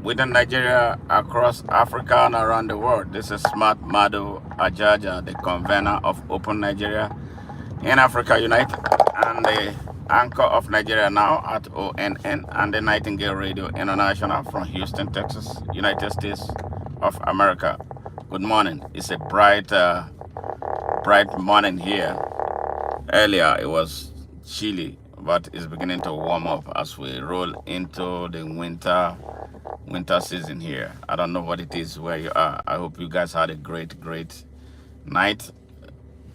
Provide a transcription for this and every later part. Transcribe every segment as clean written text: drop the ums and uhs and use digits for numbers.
within Nigeria, across Africa, and around the world. This is Smart Madu Ajaja, the convener of Open Nigeria in Africa Unite, and the anchor of Nigeria Now at ONN, and the Nightingale Radio International from Houston, Texas, United States of America. Good morning. It's a bright morning here. Earlier it was chilly, but it's beginning to warm up as we roll into the winter season here. I don't know what it is where you are. I hope you guys had a great night.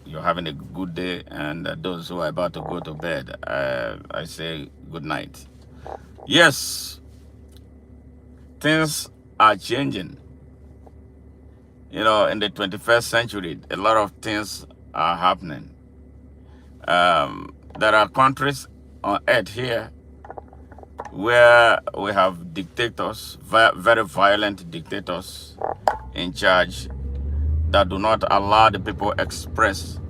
You're having a good day, and those who are about to go to bed, I say good night. Yes, things are changing. In the 21st century, a lot of things are happening. There are countries on earth here where we have dictators, very violent dictators in charge that do not allow the people express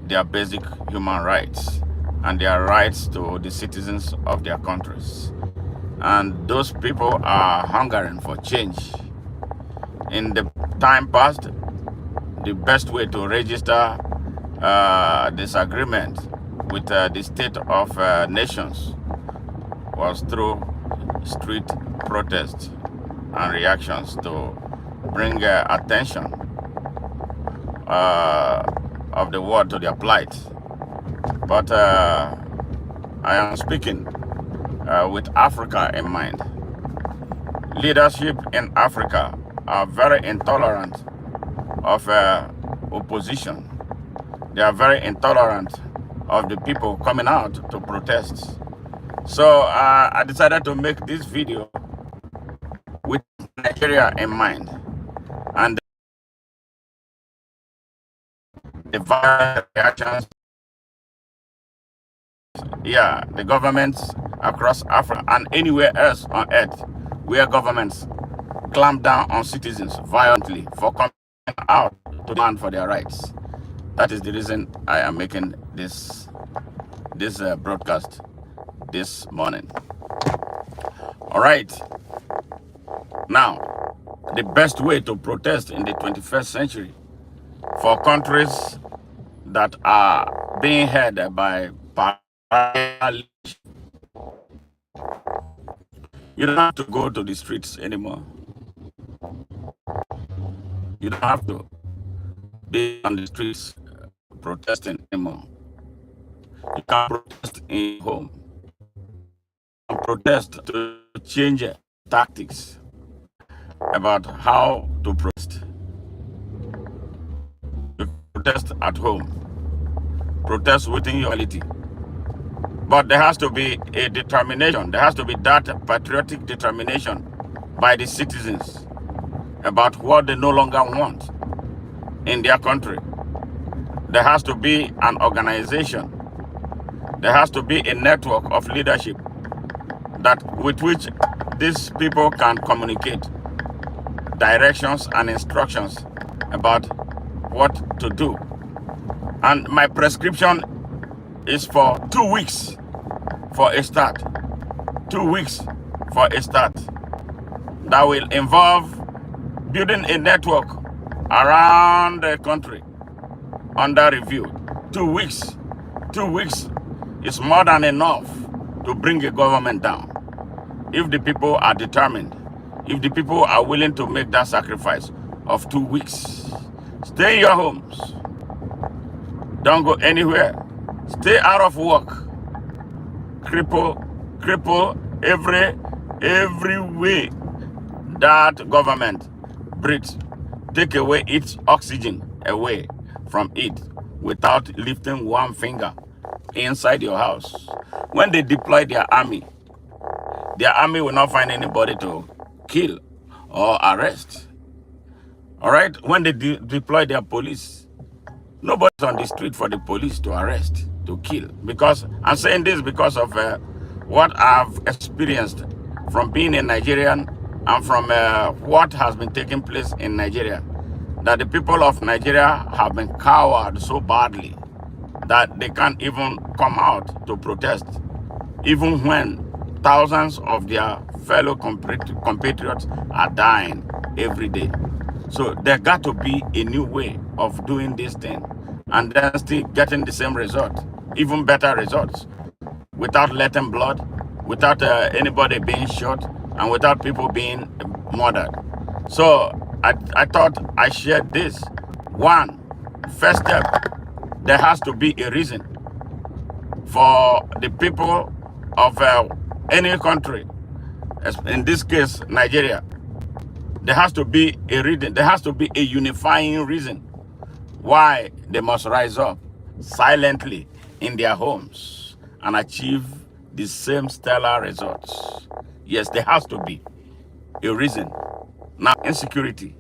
their basic human rights and their rights to the citizens of their countries. And those people are hungering for change. In the time past, the best way to register disagreement with the state of nations was through street protests and reactions to bring attention of the world to their plight. But I am speaking with Africa in mind. Leadership in Africa are very intolerant of opposition. They are very intolerant of the people coming out to protest. So I decided to make this video with Nigeria in mind, and the violent reactions, the governments across Africa and anywhere else on earth where governments clamp down on citizens violently for coming out to demand for their rights. That is the reason I am making this broadcast this morning. All right. Now, the best way to protest in the 21st century for countries that are being headed by you don't have to go to the streets anymore. You don't have to be on the streets protesting anymore. You can protest in your home. You can protest to change tactics about how to protest. You protest at home. Protest within your reality. But there has to be a determination. There has to be that patriotic determination by the citizens about what they no longer want in their country. There has to be an organization. There has to be a network of leadership with which these people can communicate directions and instructions about what to do. And my prescription is for 2 weeks for a start. 2 weeks for a start. That will involve building a network around the country under review. 2 weeks. 2 weeks is more than enough to bring a government down. If the people are determined, if the people are willing to make that sacrifice of 2 weeks, stay in your homes. Don't go anywhere. Stay out of work. Cripple every way that government breathes. Take away its oxygen away from it without lifting one finger inside your house. When they deploy their army will not find anybody to kill or arrest. All right? When they deploy their police, nobody's on the street for the police to arrest, to kill. Because I'm saying this because of what I've experienced from being a Nigerian and from what has been taking place in Nigeria. That the people of Nigeria have been cowed so badly that they can't even come out to protest, even when thousands of their fellow compatriots are dying every day. So there got to be a new way of doing this thing, and then still getting the same result, even better results, without letting blood, without anybody being shot, and without people being murdered. So I thought I shared this. One, first step, there has to be a reason for the people of any country, in this case Nigeria. There has to be a reason. There has to be a unifying reason why they must rise up silently in their homes and achieve the same stellar results. Yes, there has to be a reason. Now, insecurity.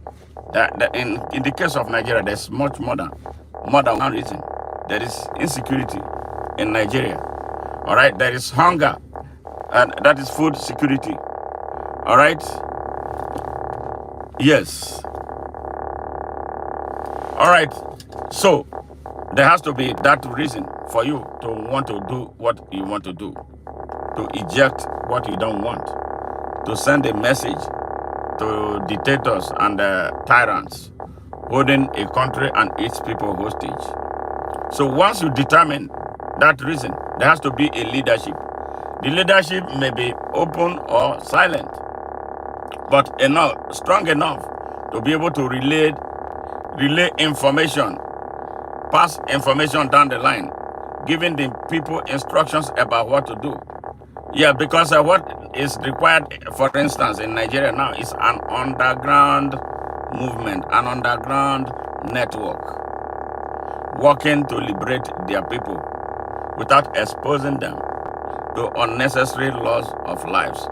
That in the case of Nigeria, there's much more than one reason. There is insecurity in Nigeria. All right, there is hunger, and that is food security. All right. Yes. All right. So there has to be that reason for you to want to do what you want to do, to eject what you don't want, to send a message to dictators and tyrants holding a country and its people hostage. So once you determine that reason, there has to be a leadership. The leadership may be open or silent, but strong enough to be able to relay information, pass information down the line, giving the people instructions about what to do. Yeah, because what is required, for instance, in Nigeria now is an underground movement, an underground network, working to liberate their people without exposing them to unnecessary loss of lives.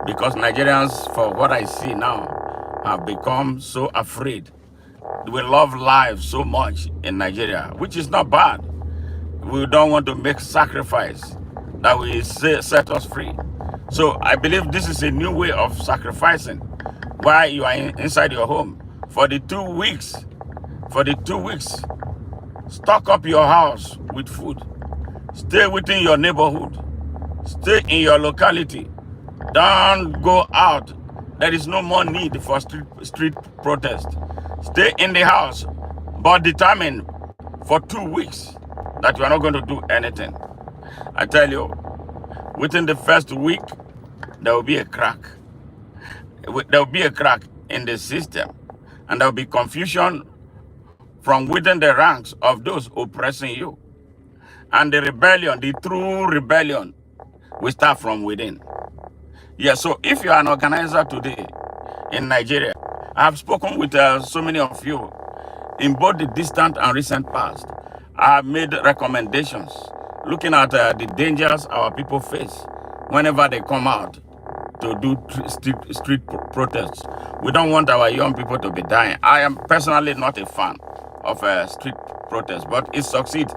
Because Nigerians, for what I see now, have become so afraid. We love life so much in Nigeria, which is not bad. We don't want to make sacrifice that will set us free. So I believe this is a new way of sacrificing while you are inside your home. For the 2 weeks, stock up your house with food. Stay within your neighborhood. Stay in your locality. Don't go out. There is no more need for street protest. Stay in the house, but determine for 2 weeks that you are not going to do anything. I tell you, within the first week, there will be a crack. There will be a crack in the system, and there will be confusion from within the ranks of those oppressing you. And the rebellion, the true rebellion, will start from within. Yeah, so if you are an organizer today in Nigeria, I have spoken with so many of you in both the distant and recent past. I have made recommendations looking at the dangers our people face whenever they come out to do street protests. We don't want our young people to be dying. I am personally not a fan of street protests, but it succeeds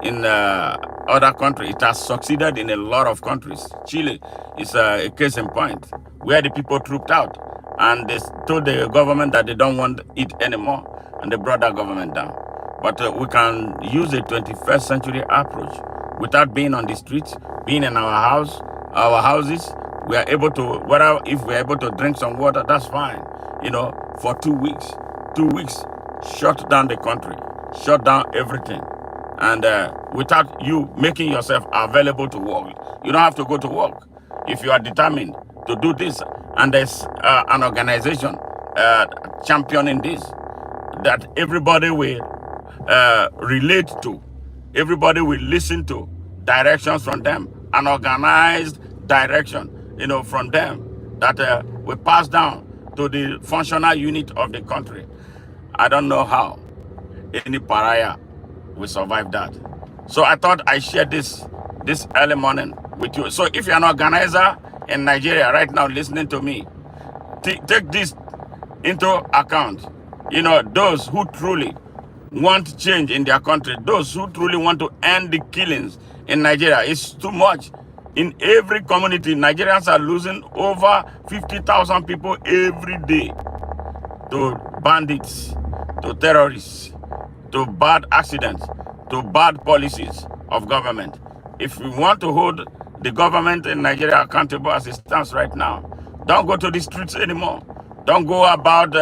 in other countries. It has succeeded in a lot of countries. Chile is a case in point, where the people trooped out and they told the government that they don't want it anymore, and they brought that government down. But we can use a 21st century approach without being on the streets, being in our houses. We are able to, if we're able to drink some water, that's fine. For 2 weeks. 2 weeks, shut down the country, shut down everything. And without you making yourself available to work. You don't have to go to work. If you are determined to do this, and there's an organization championing this, that everybody will relate to, everybody will listen to directions from them, an organized direction, from them that will pass down to the functional unit of the country. I don't know how any pariah will survive that. So I thought I shared this early morning with you. So if you're an organizer in Nigeria right now listening to me, take this into account. Those who truly want change in their country, those who truly want to end the killings in Nigeria. It's too much. In every community, Nigerians are losing over 50,000 people every day to bandits, to terrorists, to bad accidents, to bad policies of government. If we want to hold the government in Nigeria accountable as it stands right now, Don't go to the streets anymore. Don't go about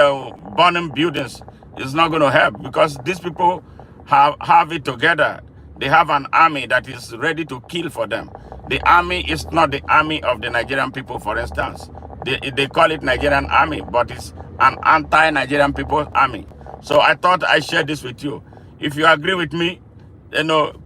burning buildings. It's not going to help because these people have it together. They have an army that is ready to kill for them. The army is not the army of the Nigerian people, for instance. They call it Nigerian army, but it's an anti-Nigerian people army. So I thought I shared this with you. If you agree with me,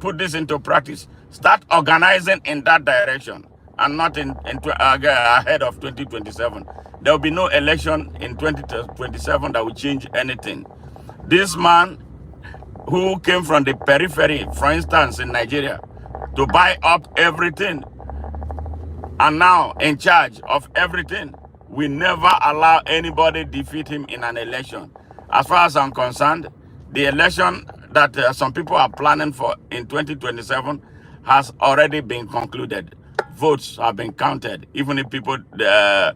put this into practice. Start organizing in that direction and not ahead of 2027. There will be no election in 2027 that will change anything. This man who came from the periphery, for instance, in Nigeria, to buy up everything, and now in charge of everything, we never allow anybody defeat him in an election. As far as I'm concerned, the election that some people are planning for in 2027 has already been concluded. Votes have been counted. Even if people, they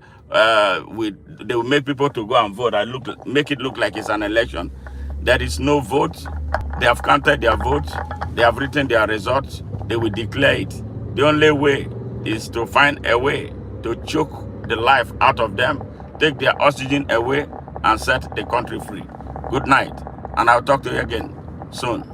will make people to go and vote and make it look like it's an election. There is no vote. They have counted their votes. They have written their results. They will declare it. The only way is to find a way to choke the life out of them, take their oxygen away, and set the country free. Good night, and I'll talk to you again soon.